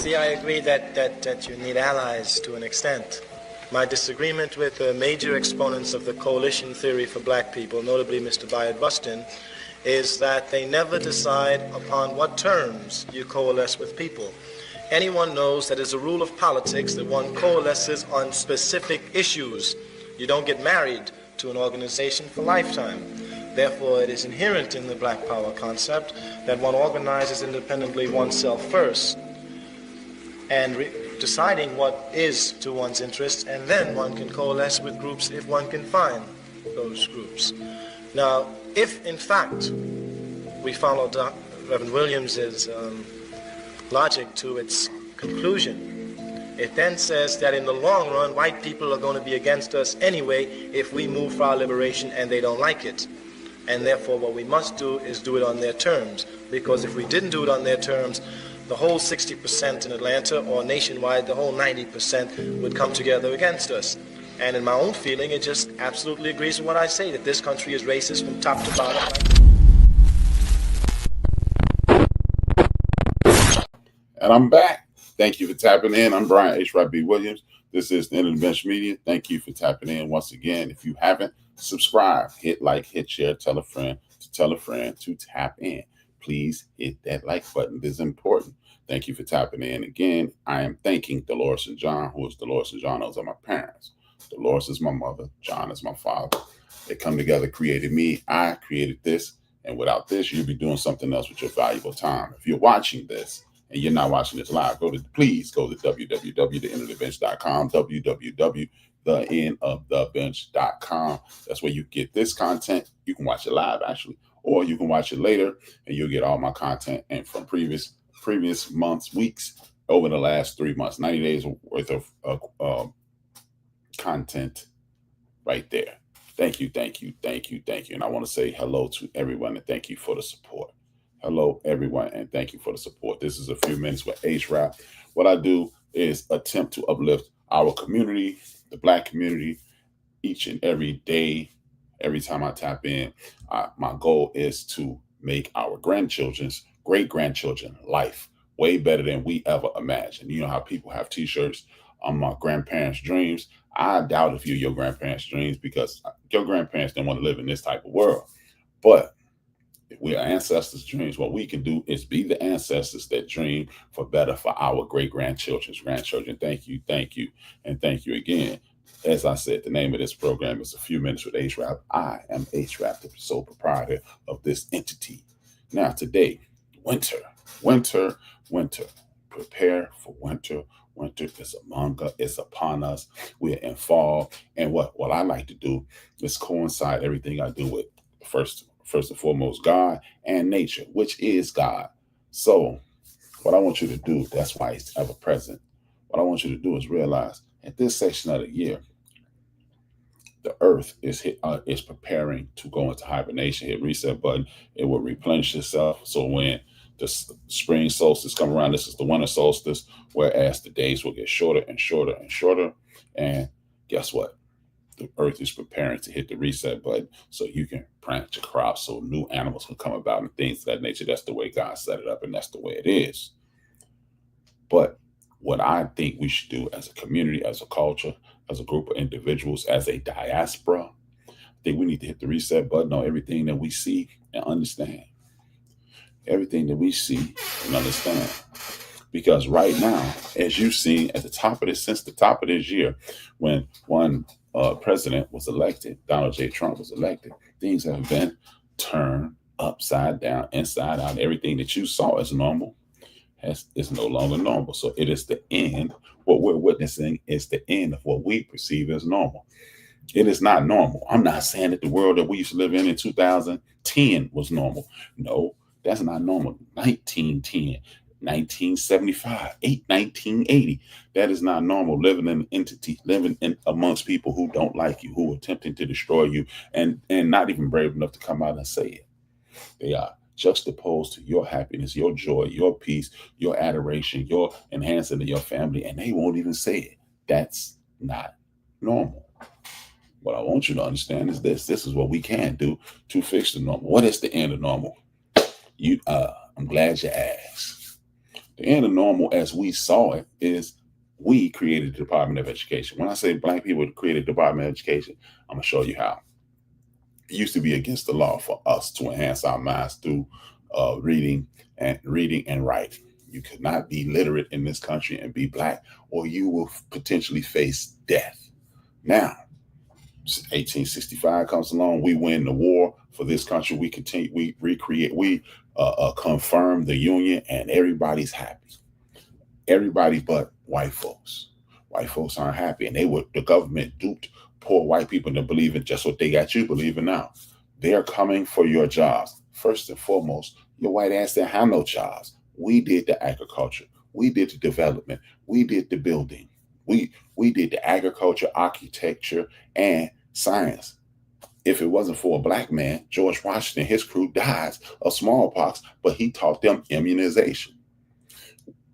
See, I agree that you need allies to an extent. My disagreement with the major exponents of the coalition theory for black people, notably Mr. Bayard Bustin, is that they never decide upon what terms you coalesce with people. Anyone knows that as a rule of politics that one coalesces on specific issues. You don't get married to an organization for lifetime. Therefore, it is inherent in the black power concept that one organizes independently oneself first and deciding what is to one's interest, and then one can coalesce with groups if one can find those groups. Now, if in fact we follow Reverend Williams's logic to its conclusion, it then says that in the long run, white people are going to be against us anyway if we move for our liberation and they don't like it. And therefore, what we must do is do it on their terms. Because if we didn't do it on their terms, the whole 60% in Atlanta or nationwide, the whole 90% would come together against us. And in my own feeling, it just absolutely agrees with what I say, that this country is racist from top to bottom. And I'm back. Thank you for tapping in. I'm Brian HRap Williams. This is the End of the Bench Media. Thank you for tapping in once again. If you haven't, subscribe, hit like, hit share, tell a friend to tap in. Please hit that like button. This is important. Thank you for tapping in. Again, I am thanking Dolores and John, who is Dolores and John. Those are my parents. Dolores is my mother. John is my father. They come together, created me. I created this. And without this, you'd be doing something else with your valuable time. If you're watching this and you're not watching this live, please go to www.theendofthebench.com, www.theendofthebench.com. That's where you get this content. You can watch it live, actually, or you can watch it later, and you'll get all my content and from previous months, weeks, over the last 3 months, 90 days worth of content right there. Thank you. And I want to say hello to everyone and thank you for the support. Hello, everyone, and thank you for the support. This is a few minutes with HRap. What I do is attempt to uplift our community, the black community, each and every day. Every time I tap in, my goal is to make our grandchildren's great-grandchildren life way better than we ever imagined. You know how people have t-shirts on my grandparents' dreams. I doubt if you're your grandparents' dreams because your grandparents didn't want to live in this type of world. But if we are ancestors' dreams, what we can do is be the ancestors that dream for better for our great-grandchildren's grandchildren. Thank you, and thank you again. As I said, the name of this program is A Few Minutes with HRap. I am HRap, the sole proprietor of this entity. Now, today, winter. Prepare for winter. Winter is among us, it's upon us. We're in fall. And what I like to do is coincide everything I do with first and foremost, God and nature, which is God. So what I want you to do, that's why it's ever present. What I want you to do is realize at this section of the year, the earth is preparing to go into hibernation. Hit reset button. It will replenish itself. So when the spring solstice come around, this is the winter solstice, whereas the days will get shorter and shorter and shorter. And guess what? The earth is preparing to hit the reset button so you can plant your crops so new animals can come about and things of that nature. That's the way God set it up, and that's the way it is. But what I think we should do as a community, as a culture, as a group of individuals, as a diaspora, I think we need to hit the reset button on everything that we see and understand. Everything that we see and understand. Because right now, as you've seen at the top of this, since the top of this year, when one president was elected, Donald J. Trump was elected, things have been turned upside down, inside out. Everything that you saw as normal is no longer normal. So it is the end. What we're witnessing is the end of what we perceive as normal. It is not normal. I'm not saying that the world that we used to live in 2010 was normal. No, that's not normal. 1910, 1975, 1980. That is not normal. Living in an entity, living in amongst people who don't like you, who are attempting to destroy you, and not even brave enough to come out and say it. They are juxtaposed to your happiness, your joy, your peace, your adoration, your enhancing of your family, and they won't even say it. That's not normal. What I want you to understand is this. This is what we can do to fix the normal. What is the end of normal? I'm glad you asked. The end of normal as we saw it is we created the Department of Education. When I say black people created the Department of Education, I'm going to show you how. It used to be against the law for us to enhance our minds through reading and writing. You could not be literate in this country and be black, or you will potentially face death. Now, 1865 comes along. We win the war for this country. We continue. We recreate. We confirm the union, and everybody's happy. Everybody but white folks. White folks aren't happy, and the government duped poor white people into believing just what they got you believing now. They're coming for your jobs. First and foremost, your white ass didn't have no jobs. We did the agriculture. We did the development. We did the building. We did the agriculture, architecture, and science. If it wasn't for a black man, George Washington, his crew dies of smallpox, but he taught them immunization.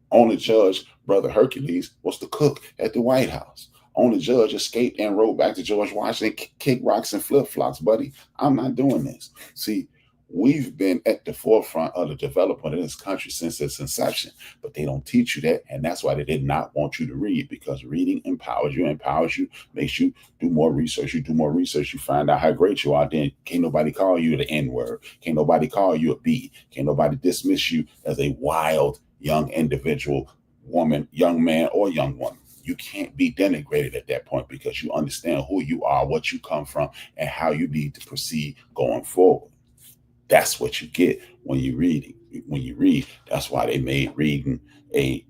Only judge, Brother Hercules, was the cook at the White House. Only judge escaped and rode back to George Washington, kick rocks and flip-flops, buddy. I'm not doing this. See, we've been at the forefront of the development of this country since its inception, but they don't teach you that, and that's why they did not want you to read, because reading empowers you, makes you do more research. You do more research, you find out how great you are, then can't nobody call you the N-word. Can't nobody call you a B. Can't nobody dismiss you as a wild, young individual, woman, young man, or young woman. You can't be denigrated at that point because you understand who you are, what you come from, and how you need to proceed going forward. That's what you get when you read. When you read, that's why they made reading a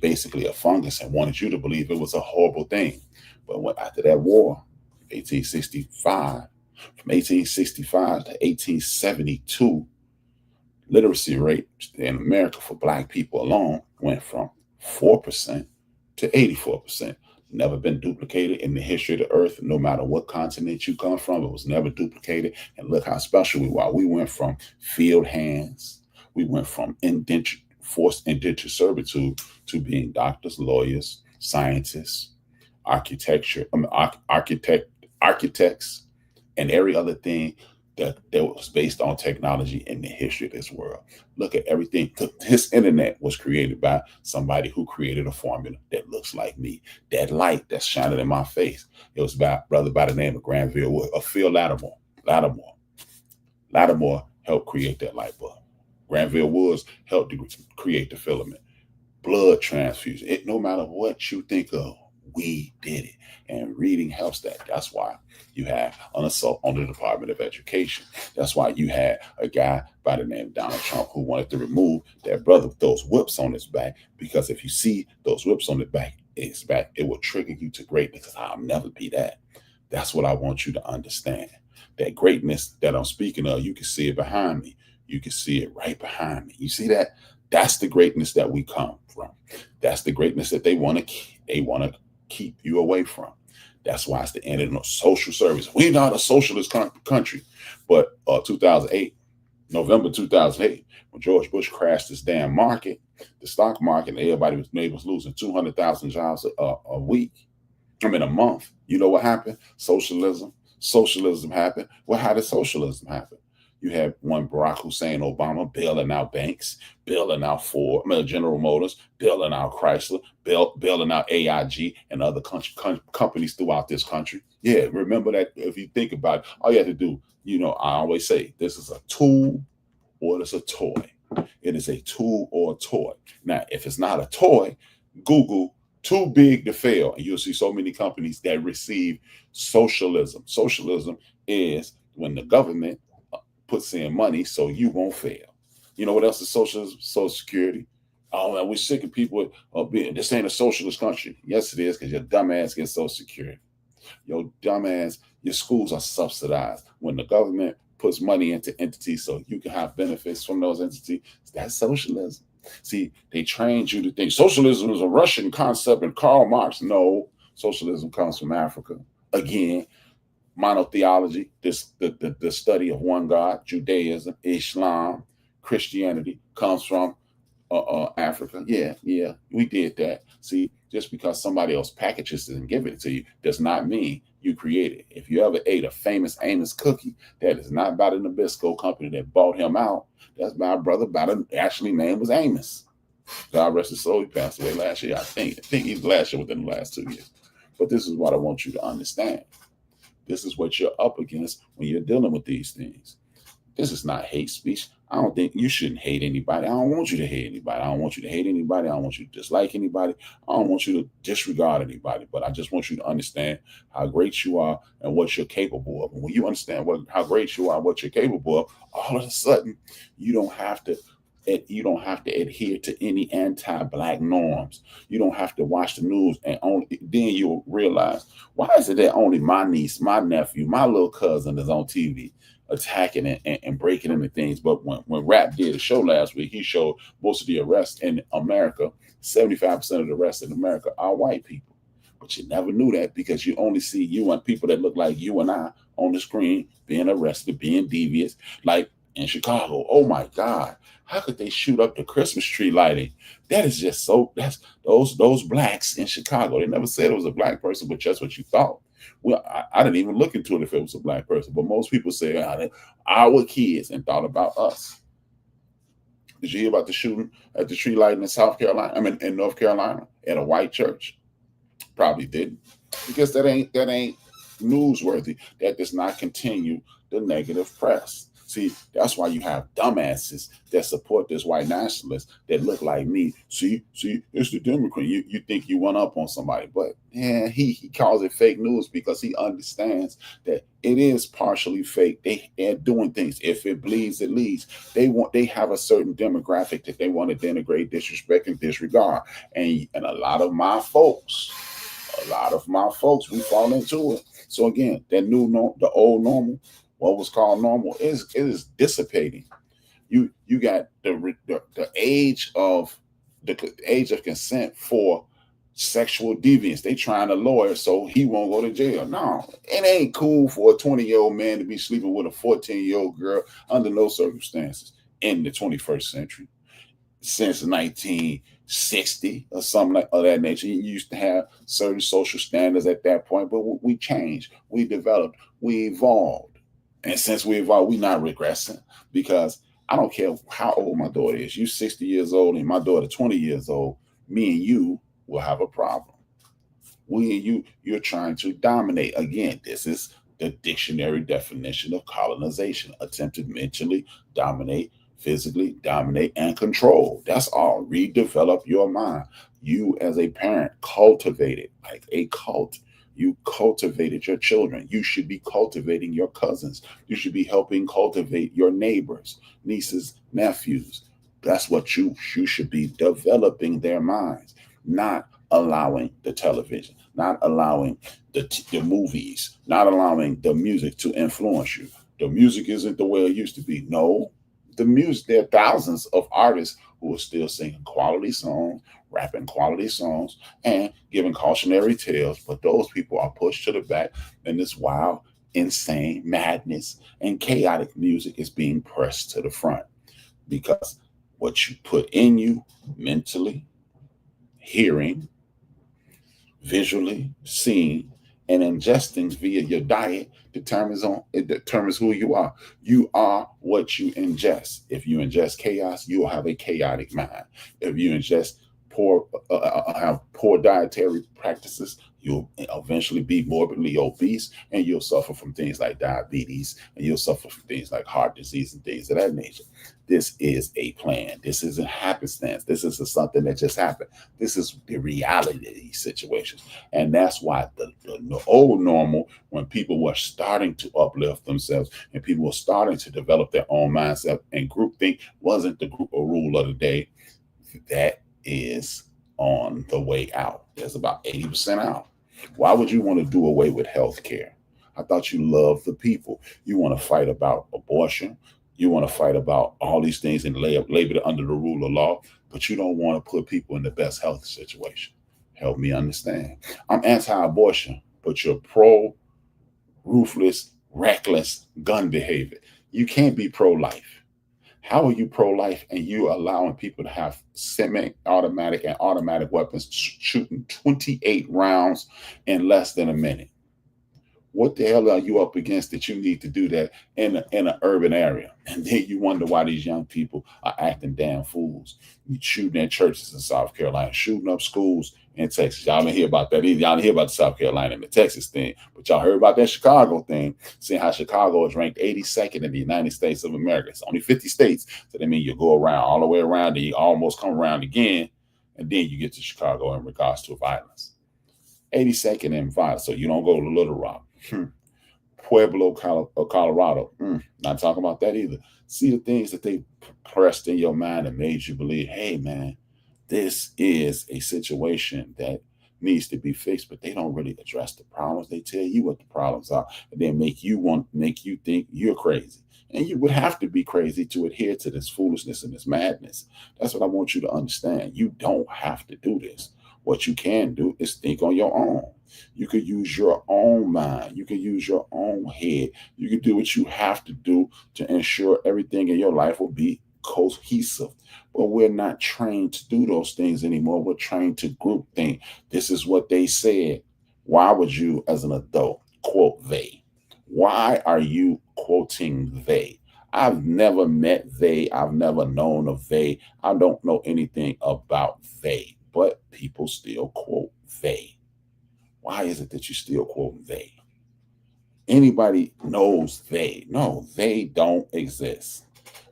basically a fungus and wanted you to believe it was a horrible thing. But after that war, 1865, from 1865 to 1872, literacy rate in America for black people alone went from 4% to 84%. Never been duplicated in the history of the earth, no matter what continent you come from. It was never duplicated. And look how special we were. We went from field hands, we went from forced indentured servitude to being doctors, lawyers, scientists, architects, and every other thing that was based on technology in the history of this world. Look at everything. This internet was created by somebody who created a formula that looks like me. That light that's shining in my face, it was by a brother by the name of Granville Wood, Phil Lattimore. Lattimore helped create that light bulb. Granville Woods helped to create the filament. Blood transfusion. No matter what you think of, we did it. And reading helps that. That's why you have an assault on the Department of Education. That's why you had a guy by the name of Donald Trump who wanted to remove that brother with those whips on his back. Because if you see those whips on his back, it will trigger you to greatness. I'll never be that. That's what I want you to understand. That greatness that I'm speaking of, you can see it behind me. You can see it right behind me. You see that? That's the greatness that we come from. That's the greatness that they want to keep you away from. That's why it's the end of the social service. We're not a socialist country. But November 2008, when George Bush crashed this damn market, the stock market, everybody was losing 200,000 jobs a month. You know what happened? Socialism happened. Well, how did socialism happen? You had one Barack Hussein Obama bailing out banks, bailing out General Motors, bailing out Chrysler, bailing out AIG and other companies throughout this country. Yeah, remember that. If you think about it, all you have to do, I always say, this is a tool or it's a toy. It is a tool or a toy. Now, if it's not a toy, Google too big to fail, and you'll see so many companies that receive socialism. Socialism is when the government puts in money so you won't fail. You know what else is socialism? Social Security. Oh, man, we're sick of people being, this ain't a socialist country. Yes, it is, because your dumbass gets Social Security. Your dumbass, your schools are subsidized. When the government puts money into entities so you can have benefits from those entities, that's socialism. See, they trained you to think socialism is a Russian concept and Karl Marx. No, socialism comes from Africa. Again, monotheology, the study of one God, Judaism, Islam, Christianity comes from Africa. Yeah, we did that. See, just because somebody else packages it and give it to you does not mean you created it. If you ever ate a famous Amos cookie, that is not by the Nabisco company that bought him out. That's by a brother by the actually name was Amos. God rest his soul. He passed away last year. I think he's last year within the last 2 years. But this is what I want you to understand. This is what you're up against when you're dealing with these things. This is not hate speech. I don't think you shouldn't hate anybody. I don't want you to hate anybody. I don't want you to hate anybody. I don't want you to dislike anybody. I don't want you to disregard anybody. But I just want you to understand how great you are and what you're capable of. And when you understand how great you are, what you're capable of, all of a sudden you don't have to adhere to any anti-black norms. You don't have to watch the news, and then you'll realize, why is it that only my niece, my nephew, my little cousin is on TV attacking and breaking into things? But when Rap did a show last week, he showed most of the arrests in America, 75% of the arrests in America are white people. But you never knew that because you only see you and people that look like you and I on the screen being arrested, being devious. Like in Chicago, oh my God, how could they shoot up the Christmas tree lighting? That is just that's those blacks in Chicago. They never said it was a black person, but just what you thought. Well, I didn't even look into it if it was a black person, but most people say our kids and thought about us. Did you hear about the shooting at the tree lighting in South Carolina? I mean, in North Carolina at a white church? Probably didn't, because that ain't newsworthy. That does not continue the negative press. See, that's why you have dumbasses that support this white nationalist that look like me. See, it's the Democrat. You think you went up on somebody, but yeah, he calls it fake news because he understands that it is partially fake. They're doing things. If it bleeds, it leads. They have a certain demographic that they want to denigrate, disrespect, and disregard. And a lot of my folks, we fall into it. So again, the old normal, what was called normal, is dissipating. You got the age of consent for sexual deviance. They trying to lawyer so he won't go to jail. No, it ain't cool for a 20-year-old man to be sleeping with a 14-year-old girl under no circumstances in the 21st century. Since 1960 or something of that nature, you used to have certain social standards at that point, but we changed, we developed, we evolved. And since we evolved, we're not regressing, because I don't care how old my daughter is. You 60 years old and my daughter 20 years old, me and you will have a problem. We and you're trying to dominate. Again, this is the dictionary definition of colonization: attempt to mentally dominate, physically dominate, and control. That's all. Redevelop your mind. You as a parent cultivated like a cult. You cultivated your children. You should be cultivating your cousins. You should be helping cultivate your neighbors, nieces, nephews. That's what you should be developing their minds, not allowing the television, not allowing the movies, not allowing the music to influence you. The music isn't the way it used to be. No, the music, there are thousands of artists who are still singing quality songs, rapping quality songs, and giving cautionary tales, but those people are pushed to the back, and this wild, insane madness and chaotic music is being pressed to the front, because what you put in you mentally, hearing, visually, seeing, and ingesting via your diet determines who you are. You are what you ingest. If you ingest chaos, you will have a chaotic mind. If you ingest have poor dietary practices, you'll eventually be morbidly obese, and you'll suffer from things like diabetes, and you'll suffer from things like heart disease and things of that nature. This is a plan. This isn't happenstance. This isn't something that just happened. This is the reality of these situations. And that's why the old normal, when people were starting to uplift themselves and people were starting to develop their own mindset, and groupthink wasn't the group or rule of the day, that is on the way out. There's about 80% out. Why would you want to do away with health care? I thought you loved the people. You want to fight about abortion. You want to fight about all these things and label it under the rule of law, but you don't want to put people in the best health situation. Help me understand. I'm anti-abortion, but you're pro-ruthless, reckless gun behavior. You can't be pro-life. How are you pro-life and you allowing people to have semi-automatic and automatic weapons shooting 28 rounds in less than a minute? What the hell are you up against that you need to do that in an urban area? And then you wonder why these young people are acting damn fools. You shooting at churches in South Carolina, shooting up schools in Texas. Y'all didn't hear about that either. Y'all didn't hear about the South Carolina and the Texas thing, but y'all heard about that Chicago thing, seeing how Chicago is ranked 82nd in the United States of America. It's only 50 states. So that means you go around all the way around and you almost come around again. And then you get to Chicago in regards to violence. 82nd in violence. So you don't go to Little Rock. Pueblo, Colorado. Not talking about that either. See the things that they pressed in your mind and made you believe, hey, man, this is a situation that needs to be fixed, but they don't really address the problems. They tell you what the problems are, and then make you think you're crazy. And you would have to be crazy to adhere to this foolishness and this madness. That's what I want you to understand. You don't have to do this. What you can do is think on your own. You could use your own mind. You can use your own head. You can do what you have to do to ensure everything in your life will be cohesive. But we're not trained to do those things anymore. We're trained to group think. This is what they said. Why would you, as an adult, quote they? Why are you quoting they? I've never met they. I've never known of they. I don't know anything about they, but people still quote they. Why is it that you still quote they? Anybody knows they. No, they don't exist.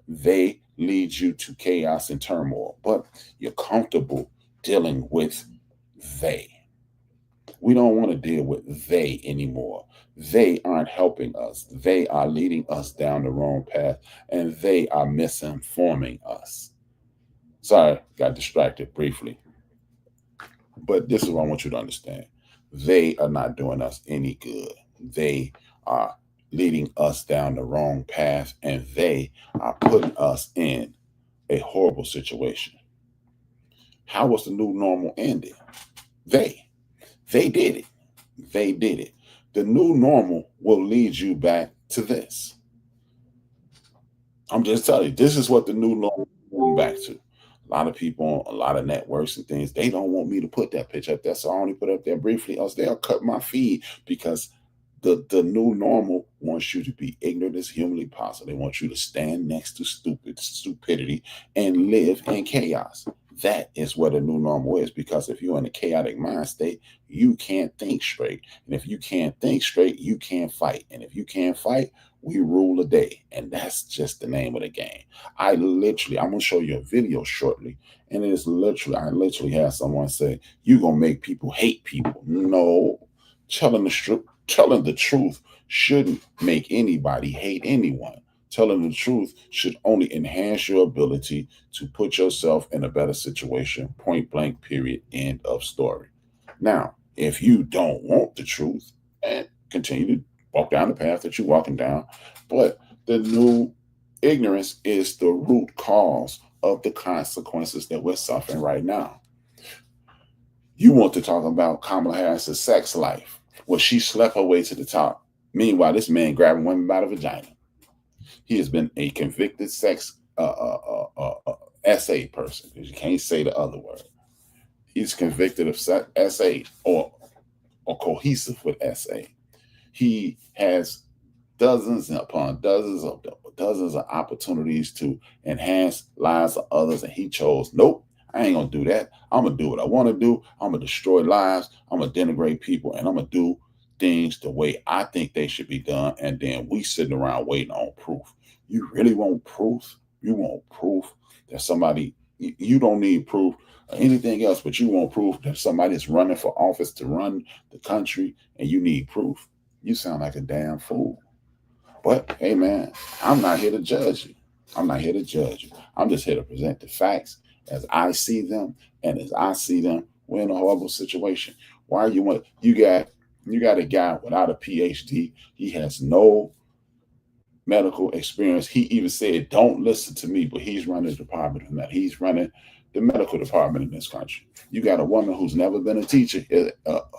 They lead you to chaos and turmoil, but you're comfortable dealing with they. We don't want to deal with they anymore. They aren't helping us. They are leading us down the wrong path, and they are misinforming us. Sorry, got distracted briefly. But this is what I want you to understand. They are not doing us any good. They are leading us down the wrong path, and they are putting us in a horrible situation. How was the new normal ended? They did it. They did it. The new normal will lead you back to this. I'm just telling you, this is what the new normal is going back to. A lot of people on a lot of networks and things, they don't want me to put that picture up there. So I only put up there briefly, else they'll cut my feed because the new normal wants you to be ignorant as humanly possible. They want you to stand next to stupidity and live in chaos. That is what a new normal is, because if you're in a chaotic mind state, you can't think straight. And if you can't think straight, you can't fight. And if you can't fight, we rule the day. And that's just the name of the game. I'm going to show you a video shortly. And I literally had someone say, you're going to make people hate people. No, telling the truth shouldn't make anybody hate anyone. Telling the truth should only enhance your ability to put yourself in a better situation, point blank, period, end of story. Now, if you don't want the truth, and continue to walk down the path that you're walking down, but the new ignorance is the root cause of the consequences that we're suffering right now. You want to talk about Kamala Harris's sex life. Well, she slept her way to the top. Meanwhile, this man grabbing women by the vagina. He has been a convicted sex SA person, because you can't say the other word. He's convicted of SA or cohesive with SA. He has dozens upon dozens of opportunities to enhance lives of others, and he chose, nope, I ain't gonna do that. I'm gonna do what I want to do. I'm gonna destroy lives. I'm gonna denigrate people, and I'm gonna do things the way I think they should be done. And then we sitting around waiting on proof. You really want proof? You want proof that somebody, you don't need proof or anything else, but you want proof that somebody's running for office to run the country, and you need proof. You sound like a damn fool. But hey, man, I'm not here to judge you. I'm not here to judge you. I'm just here to present the facts as I see them, and as I see them, we're in a horrible situation. Why you got a guy without a PhD. He has no medical experience. He even said, "Don't listen to me," but he's running the department of medicine. He's running the medical department in this country. You got a woman who's never been a teacher,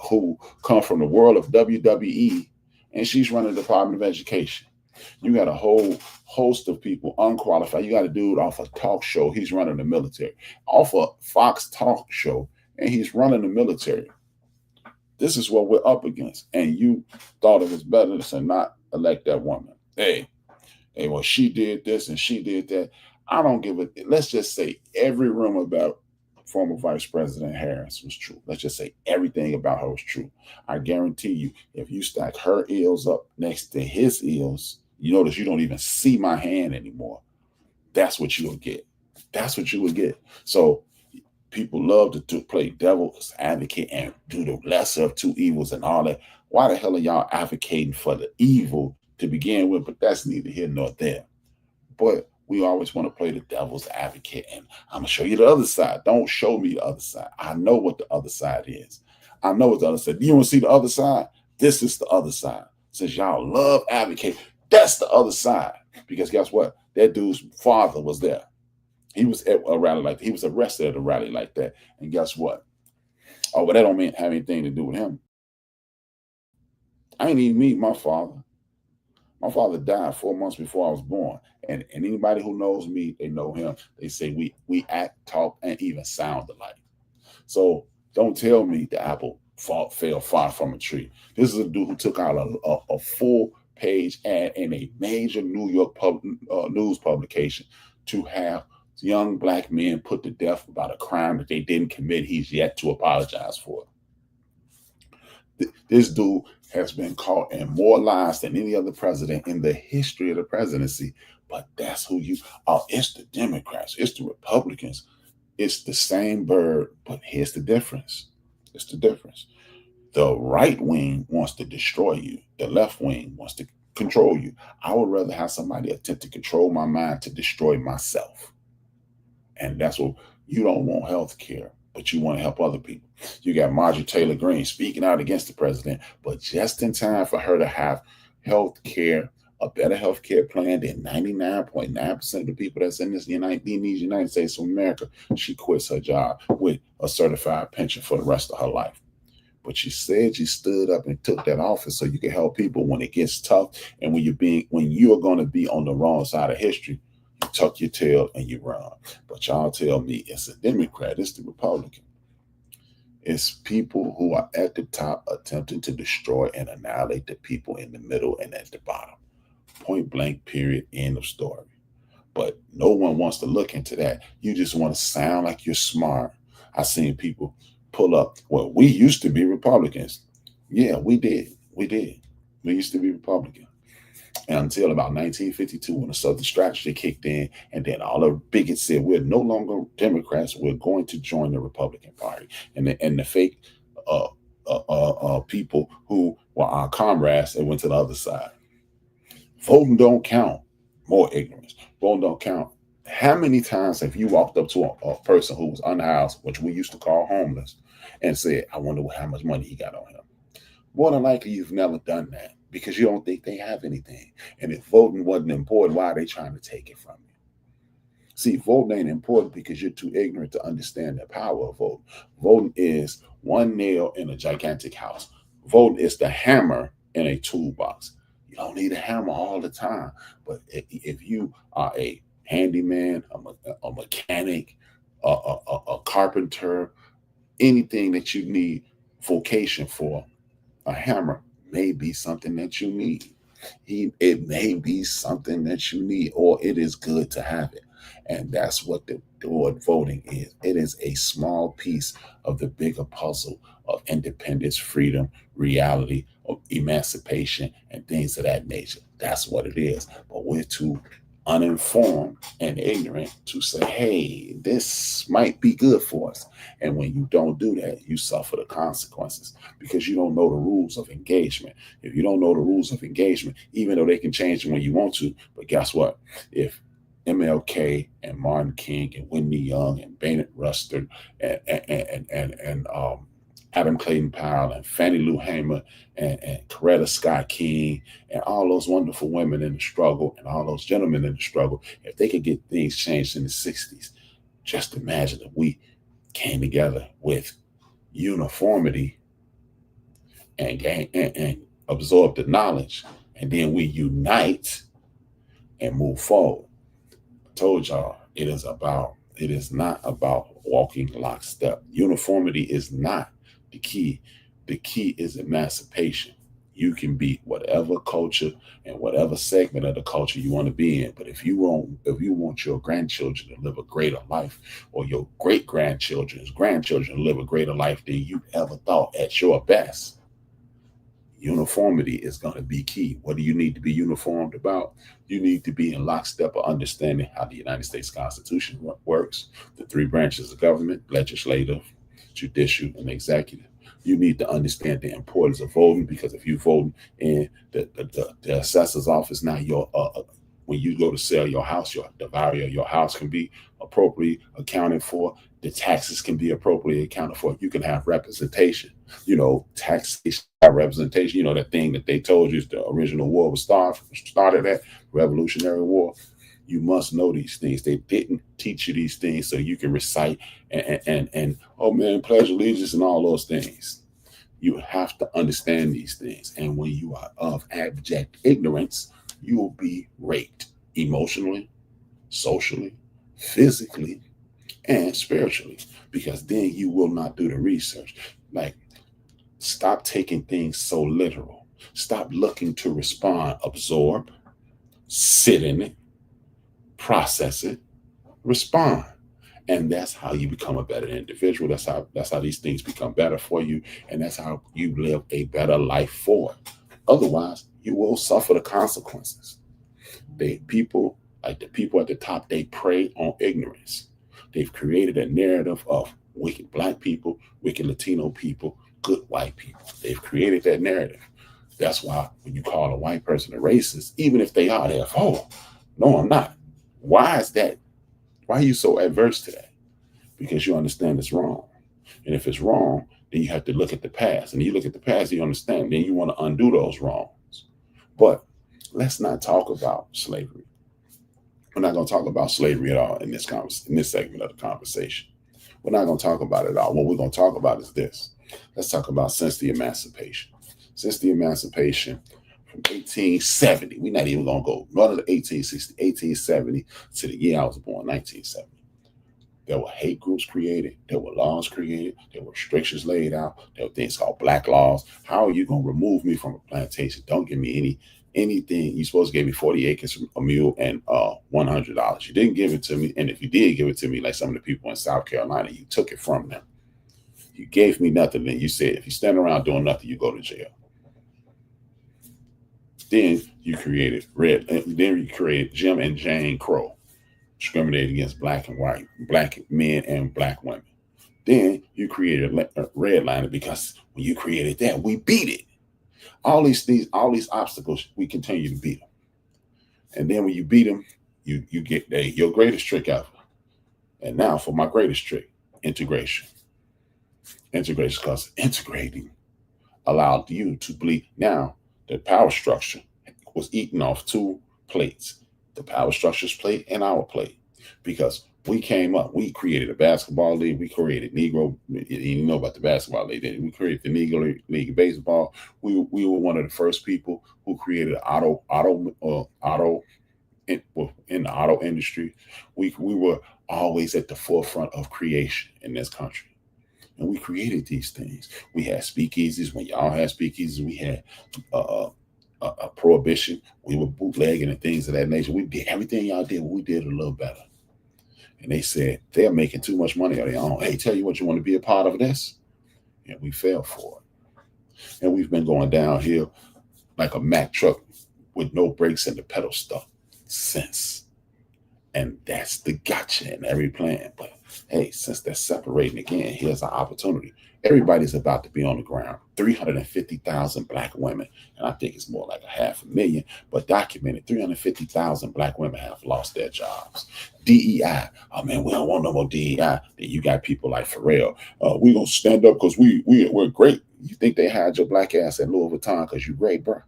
who come from the world of WWE, and she's running the Department of Education. You got a whole host of people unqualified. You got a dude off a talk show. He's running the military. Off a Fox talk show, and he's running the military. This is what we're up against. And you thought it was better to not elect that woman. Hey, well, she did this and she did that. I don't give a, let's just say every rumor about former Vice President Harris was true. Let's just say everything about her was true. I guarantee you, if you stack her eels up next to his eels, you notice you don't even see my hand anymore. That's what you will get. That's what you will get. So people love to play devil's advocate and do the lesser of two evils and all that. Why the hell are y'all advocating for the evil to begin with? But that's neither here nor there. But we always want to play the devil's advocate, and I'm going to show you the other side. Don't show me the other side. I know what the other side is. I know what the other side. You want to see the other side? This is the other side. Since y'all love advocate, that's the other side. Because guess what? That dude's father was there. He was at a rally like that. He was arrested at a rally like that. And guess what? Oh, but that don't have anything to do with him. I ain't even meet my father. My father died 4 months before I was born. And anybody who knows me, they know him. They say we act, talk, and even sound alike. So don't tell me the apple fell far from a tree. This is a dude who took out a full page ad in a major New York news publication to have young black men put to death about a crime that they didn't commit. He's yet to apologize for. This dude has been caught in more lies than any other president in the history of the presidency. But that's who you are. It's the Democrats. It's the Republicans. It's the same bird, but here's the difference. It's the difference. The right wing wants to destroy you. The left wing wants to control you. I would rather have somebody attempt to control my mind to destroy myself. And that's what you don't want health care, but you want to help other people. You got Marjorie Taylor Greene speaking out against the president, but just in time for her to have health care, a better health care plan than 99.9% of the people that's in these United States of America. She quits her job with a certified pension for the rest of her life. But she said she stood up and took that office so you can help people when it gets tough and when you are going to be on the wrong side of history. You tuck your tail and you run. But y'all tell me it's a Democrat, it's the Republican. It's people who are at the top attempting to destroy and annihilate the people in the middle and at the bottom. Point blank, period, end of story. But no one wants to look into that. You just want to sound like you're smart. I've seen people pull up, well, we used to be Republicans. Yeah, we did. We used to be Republican. And until about 1952, when the Southern Strategy kicked in, and then all the bigots said, we're no longer Democrats, we're going to join the Republican Party. And the fake people who were our comrades, they went to the other side. Voting don't count. More ignorance. Voting don't count. How many times have you walked up to a person who was unhoused, which we used to call homeless, and said, I wonder how much money he got on him? More than likely, you've never done that because you don't think they have anything. And if voting wasn't important, why are they trying to take it from you? See, voting ain't important because you're too ignorant to understand the power of voting. Voting is one nail in a gigantic house. Voting is the hammer in a toolbox. You don't need a hammer all the time. But if you are a handyman, a mechanic, a carpenter, anything that you need vocation for, a hammer may be something that you need. It may be something that you need, or it is good to have it. And that's what what voting is. It is a small piece of the bigger puzzle of independence, freedom, reality, of emancipation, and things of that nature. That's what it is. But we're too uninformed and ignorant to say, hey, this might be good for us. And when you don't do that, you suffer the consequences because you don't know the rules of engagement. If you don't know the rules of engagement, even though they can change them when you want to, but guess what? If MLK and Martin King and Whitney Young and Bennett Ruster and Adam Clayton Powell and Fannie Lou Hamer and Coretta Scott King and all those wonderful women in the struggle and all those gentlemen in the struggle, if they could get things changed in the 60s, just imagine if we came together with uniformity and absorb the knowledge, and then we unite and move forward. I told y'all, it is not about walking lockstep. Uniformity is not the key. The key is emancipation. You can be whatever culture and whatever segment of the culture you want to be in. But if you want your grandchildren to live a greater life, or your great grandchildren's grandchildren to live a greater life than you ever thought at your best, uniformity is going to be key. What do you need to be uniformed about? You need to be in lockstep of understanding how the United States Constitution works, the three branches of government: legislative, judicial, and executive. You need to understand the importance of voting, because if you vote in the assessor's office, now when you go to sell your house, the value of your house can be appropriately accounted for. The taxes can be appropriately accounted for. You can have representation. Taxation representation. That thing that they told you the original war was started at, Revolutionary War. You must know these things. They didn't teach you these things so you can recite and oh man, pledge allegiance and all those things. You have to understand these things. And when you are of abject ignorance, you will be raped emotionally, socially, physically, and spiritually, because then you will not do the research. Like, stop taking things so literal. Stop looking to respond. Absorb, sit in it, process it, respond. And that's how you become a better individual. That's how these things become better for you. And that's how you live a better life for it. Otherwise, you will suffer the consequences. The people at the top, they prey on ignorance. They've created a narrative of wicked Black people, wicked Latino people, good white people. They've created that narrative. That's why when you call a white person a racist, even if they are, they're, oh, no, I'm not. Why is that? Why are you so adverse to that? Because you understand it's wrong. And if it's wrong, then you have to look at the past. And you look at the past, you understand, then you want to undo those wrongs. But let's not talk about slavery. We're not going to talk about slavery at all in this segment of the conversation. We're not going to talk about it at all. What we're going to talk about is this. Let's talk about since the emancipation. Since the emancipation from 1870, we're not even going to go none of the 1860, 1870 to the year I was born, 1970. There were hate groups created. There were laws created. There were restrictions laid out. There were things called black laws. How are you going to remove me from a plantation? Don't give me anything. You're supposed to give me 40 acres, a mule, and $100. You didn't give it to me. And if you did give it to me, like some of the people in South Carolina, you took it from them. You gave me nothing. Then you said, if you stand around doing nothing, you go to jail. Then you created Jim and Jane Crow, discriminated against black and white, black men and black women. Then you created a redlining, because when you created that, we beat it. All these obstacles, we continue to beat them. And then when you beat them, you get your greatest trick ever. And now for my greatest trick, integration. Integration, because integrating allowed you to believe. Now, the power structure was eating off two plates, the power structure's plate and our plate, because we came up, we created a basketball league, we created Negro, you know about the basketball league, we created the Negro League of Baseball. We were one of the first people who created auto in the auto industry. We were always at the forefront of creation in this country. And we created these things. We had speakeasies. When y'all had speakeasies, we had a prohibition. We were bootlegging and things of that nature. We did everything y'all did, but we did it a little better. And they said they're making too much money on their own. Hey, tell you what, you want to be a part of this? And we fell for it. And we've been going downhill like a Mack truck with no brakes and the pedal stuck since. And that's the gotcha in every plan. But hey, since they're separating again, here's our opportunity. Everybody's about to be on the ground. 350,000 black women, and I think it's more like 500,000, but documented 350,000 black women have lost their jobs. DEI, oh man, we don't want no more DEI. Then you got people like Pharrell. We're going to stand up because we're great. You think they hired your black ass at Louis Vuitton because you're great, bro?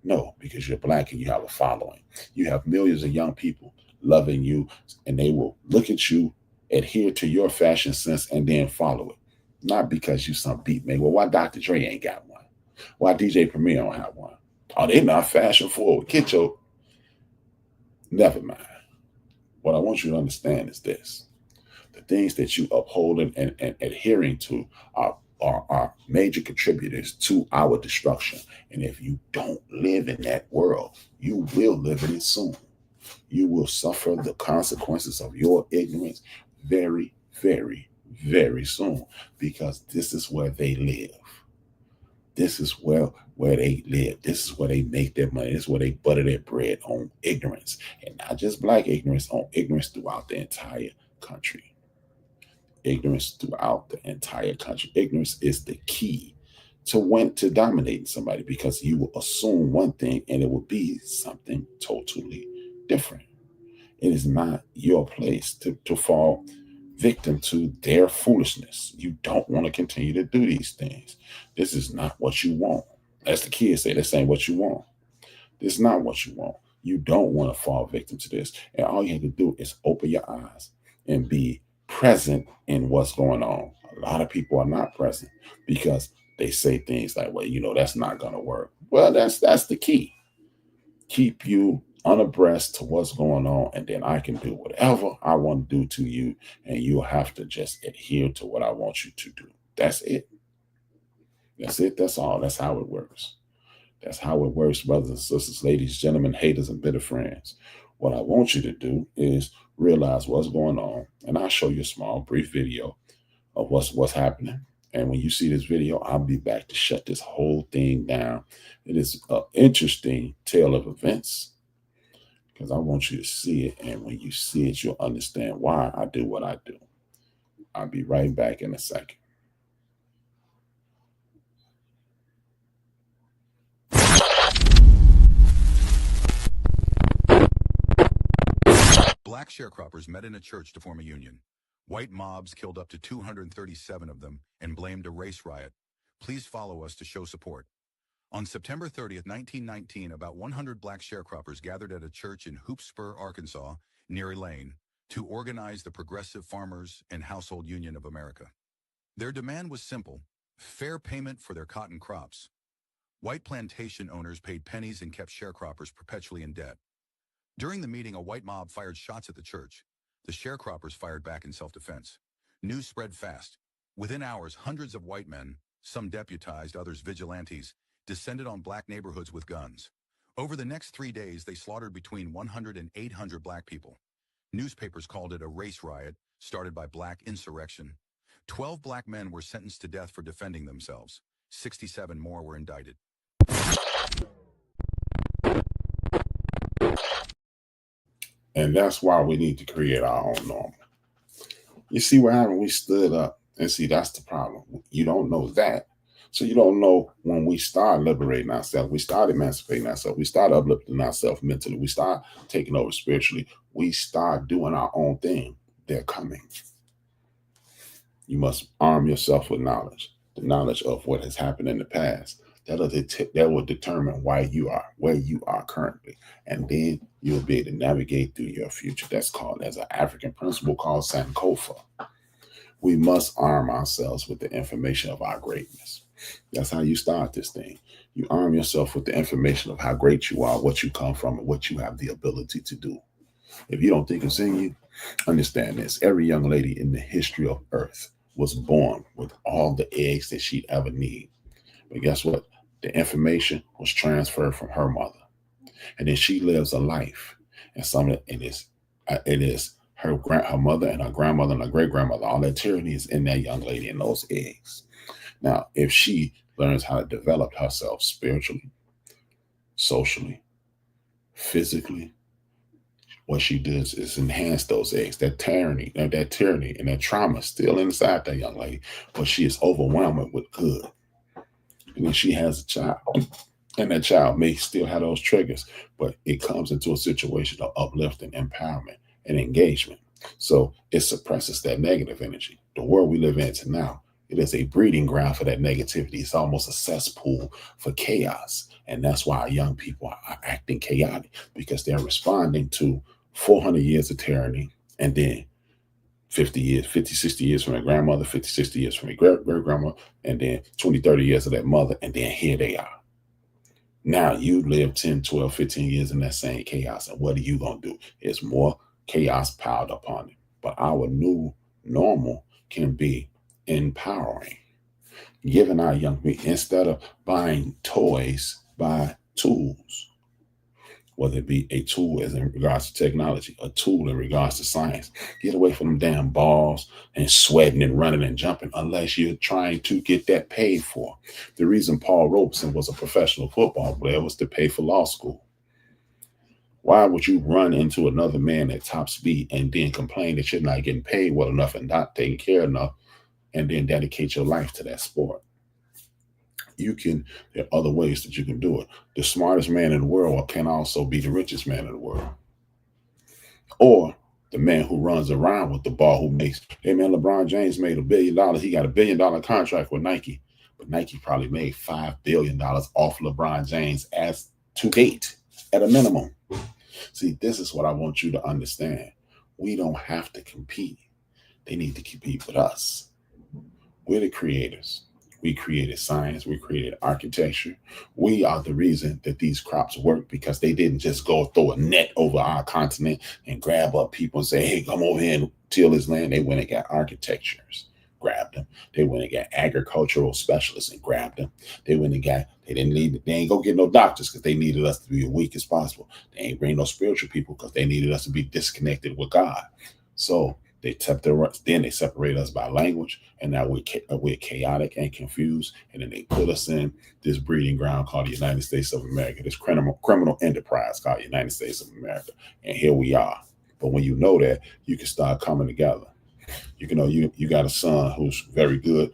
No, because you're black and you have a following. You have millions of young people loving you, and they will look at you, adhere to your fashion sense, and then follow it. Not because you some beat man. Well, why Dr. Dre ain't got one? Why DJ Premier don't have one? Oh, they not fashion forward. Get your... Never mind. What I want you to understand is this. The things that you upholding and adhering to are are major contributors to our destruction. And if you don't live in that world, you will live in it soon. You will suffer the consequences of your ignorance very, very, very soon, because this is where they live. This is where they live. This is where they make their money. This is where they butter their bread, on ignorance. And not just black ignorance, on ignorance throughout the entire country. Ignorance throughout the entire country. Ignorance is the key to dominating somebody, because you will assume one thing and it will be something totally different. It is not your place to fall victim to their foolishness. You don't want to continue to do these things. This is not what you want. As the kids say, this ain't what you want. This is not what you want. You don't want to fall victim to this. And all you have to do is open your eyes and be present in what's going on. A lot of people are not present because they say things like, well, that's not going to work. Well, that's the key. Keep you unabreast to what's going on, and then I can do whatever I want to do to you, and you'll have to just adhere to what I want you to do. That's it. That's it. That's all. That's how it works. That's how it works, brothers and sisters, ladies, gentlemen, haters, and bitter friends. What I want you to do is realize what's going on, and I'll show you a small, brief video of what's happening. And when you see this video, I'll be back to shut this whole thing down. It is an interesting tale of events, because I want you to see it. And when you see it, you'll understand why I do what I do. I'll be right back in a second. Black sharecroppers met in a church to form a union. White mobs killed up to 237 of them and blamed a race riot. Please follow us to show support. On September 30th, 1919, about 100 black sharecroppers gathered at a church in Hoopspur, Arkansas, near Elaine, to organize the Progressive Farmers and Household Union of America. Their demand was simple: fair payment for their cotton crops. White plantation owners paid pennies and kept sharecroppers perpetually in debt. During the meeting, a white mob fired shots at the church. The sharecroppers fired back in self-defense. News spread fast. Within hours, hundreds of white men, some deputized, others vigilantes, descended on black neighborhoods with guns. Over the next 3 days, they slaughtered between 100 and 800 black people. Newspapers called it a race riot started by black insurrection. 12 black men were sentenced to death for defending themselves. 67 more were indicted. And that's why we need to create our own normal. You see what happened? We stood up, and see, that's the problem. You don't know that. So you don't know when we start liberating ourselves, we start emancipating ourselves, we start uplifting ourselves mentally, we start taking over spiritually, we start doing our own thing. They're coming. You must arm yourself with knowledge, the knowledge of what has happened in the past. That will determine where you are currently. And then you'll be able to navigate through your future. That's called, as an African principle called Sankofa. We must arm ourselves with the information of our greatness. That's how you start this thing. You arm yourself with the information of how great you are, what you come from, and what you have the ability to do. If you don't think it's in you, understand this. Every young lady in the history of Earth was born with all the eggs that she'd ever need. But guess what? The information was transferred from her mother. And then she lives a life. And it is her mother and her grandmother and her great-grandmother. All that tyranny is in that young lady in those eggs. Now, if she learns how to develop herself spiritually, socially, physically, what she does is enhance those eggs. That tyranny and that trauma is still inside that young lady, but she is overwhelmed with good. And then she has a child, and that child may still have those triggers, but it comes into a situation of uplifting, empowerment, and engagement. So it suppresses that negative energy. The world we live in now, it is a breeding ground for that negativity. It's almost a cesspool for chaos. And that's why young people are acting chaotic, because they're responding to 400 years of tyranny, and then 50, 60 years from their grandmother, 50, 60 years from their great-grandmother, and then 20, 30 years of that mother, and then here they are. Now you live 10, 12, 15 years in that same chaos, and what are you going to do? It's more chaos piled upon it. But our new normal can be empowering. Giving our young people, instead of buying toys, buy tools. Whether it be a tool as in regards to technology, a tool in regards to science. Get away from them damn balls and sweating and running and jumping unless you're trying to get that paid for. The reason Paul Robeson was a professional football player was to pay for law school. Why would you run into another man at top speed and then complain that you're not getting paid well enough and not taken care enough and then dedicate your life to that sport? There are other ways that you can do it. The smartest man in the world can also be the richest man in the world. Or the man who runs around with the ball who makes, hey man, LeBron James made $1 billion. He got $1 billion contract with Nike. But Nike probably made $5 billion off LeBron James as to date at a minimum. See, this is what I want you to understand. We don't have to compete. They need to compete with us. We're the creators. We created science. We created architecture. We are the reason that these crops work because they didn't just go throw a net over our continent and grab up people and say, hey, come over here and till this land. They went and got architectures, grabbed them. They went and got agricultural specialists and grabbed them. They ain't go get no doctors because they needed us to be as weak as possible. They ain't bring no spiritual people because they needed us to be disconnected with God. So they separate us by language, and now we're chaotic and confused. And then they put us in this breeding ground called the United States of America, this criminal enterprise called the United States of America. And here we are. But when you know that, you can start coming together. You got a son who's very good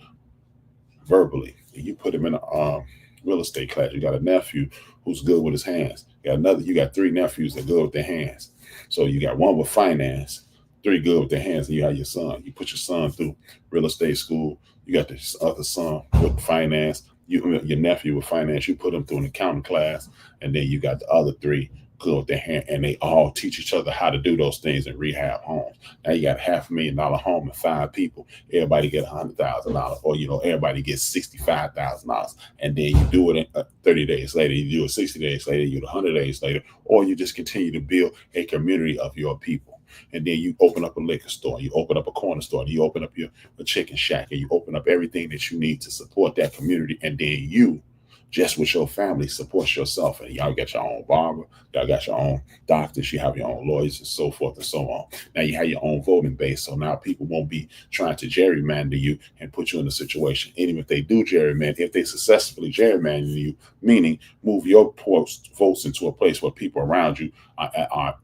verbally. You put him in a real estate class. You got a nephew who's good with his hands. You got 3 nephews that are good with their hands. So you got one with finance, 3 good with their hands, and you have your son. You put your son through real estate school. You got this other son with finance. Your nephew with finance. You put him through an accounting class, and then you got the other 3 good with their hand, and they all teach each other how to do those things in rehab homes. Now you got $500,000 home and 5 people. Everybody get $100,000, or everybody gets $65,000, and then you do it in 30 days later. You do it 60 days later. You do it 100 days later, or you just continue to build a community of your people. And then you open up a liquor store, you open up a corner store, you open up a chicken shack, and you open up everything that you need to support that community. And then you, just with your family, support yourself. And y'all got your own barber, y'all got your own doctors, you have your own lawyers, and so forth and so on. Now you have your own voting base, so now people won't be trying to gerrymander you and put you in a situation. Even if they do gerrymander, if they successfully gerrymander you, meaning move your votes into a place where people around you are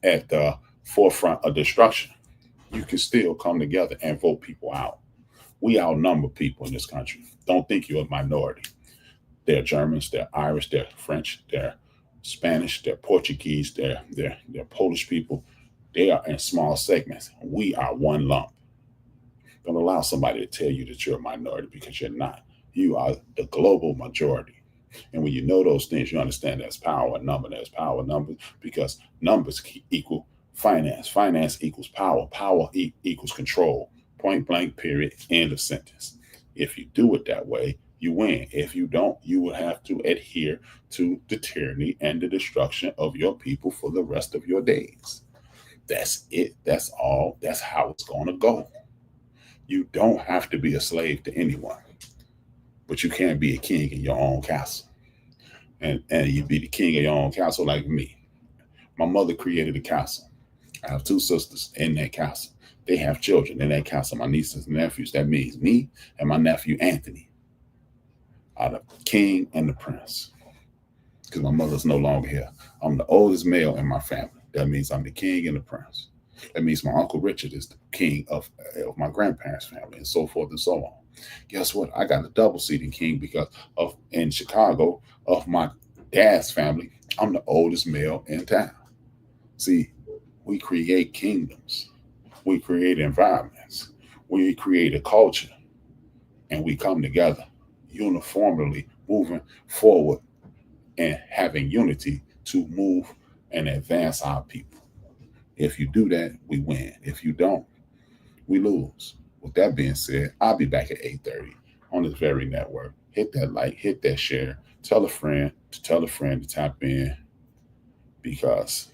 at the forefront of destruction, you can still come together and vote people out. We outnumber people in this country. Don't think you're a minority. They're Germans, they're Irish, they're French, they're Spanish, they're Portuguese, they're Polish people. They are in small segments. We are one lump. Don't allow somebody to tell you that you're a minority, because you're not. You are the global majority. And when you know those things, you understand there's power in number. There's power in numbers, because numbers equal finance. Finance equals power. Power equals control. Point blank, period, end of sentence. If you do it that way, you win. If you don't, you will have to adhere to the tyranny and the destruction of your people for the rest of your days. That's it. That's all. That's how it's going to go. You don't have to be a slave to anyone, but you can be a king in your own castle. And you be the king of your own castle like me. My mother created a castle. I have 2 sisters in that castle. They have children in that castle, my nieces and nephews. That means me and my nephew Anthony are the king and the prince, because my mother's no longer here. I'm the oldest male in my family. That means I'm the king and the prince. That means my Uncle Richard is the king of my grandparents' family, and so forth and so on. Guess what? I got a double-seating king because in Chicago, of my dad's family, I'm the oldest male in town. See, we create kingdoms. We create environments. We create a culture. And we come together uniformly, moving forward and having unity to move and advance our people. If you do that, we win. If you don't, we lose. With that being said, I'll be back at 8:30 on this very network. Hit that like, hit that share, tell a friend to tap in, because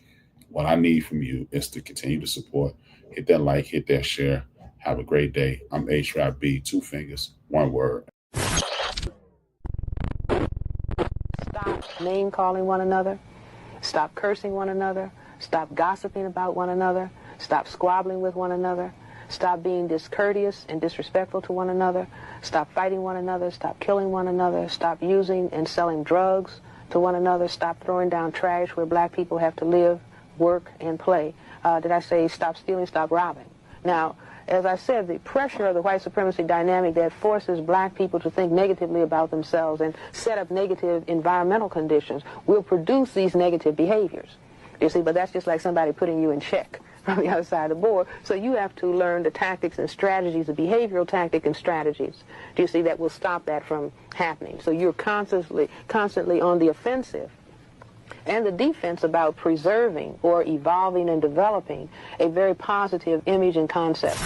what I need from you is to continue to support. Hit that like, hit that share, Have a great day. I'm HRap B, 2 fingers, 1 word. Stop name calling one another. Stop cursing one another. Stop gossiping about one another. Stop squabbling with one another. Stop being discourteous and disrespectful to one another. Stop fighting one another. Stop killing one another. Stop using and selling drugs to one another. Stop throwing down trash where black people have to live, work, and play. Did I say stop stealing, stop robbing? Now, as I said, the pressure of the white supremacy dynamic that forces black people to think negatively about themselves and set up negative environmental conditions will produce these negative behaviors. You see, but that's just like somebody putting you in check from the other side of the board. So you have to learn the tactics and strategies, the behavioral tactics and strategies, do you see, that will stop that from happening. So you're constantly on the offensive and the defense about preserving or evolving and developing a very positive image and concept.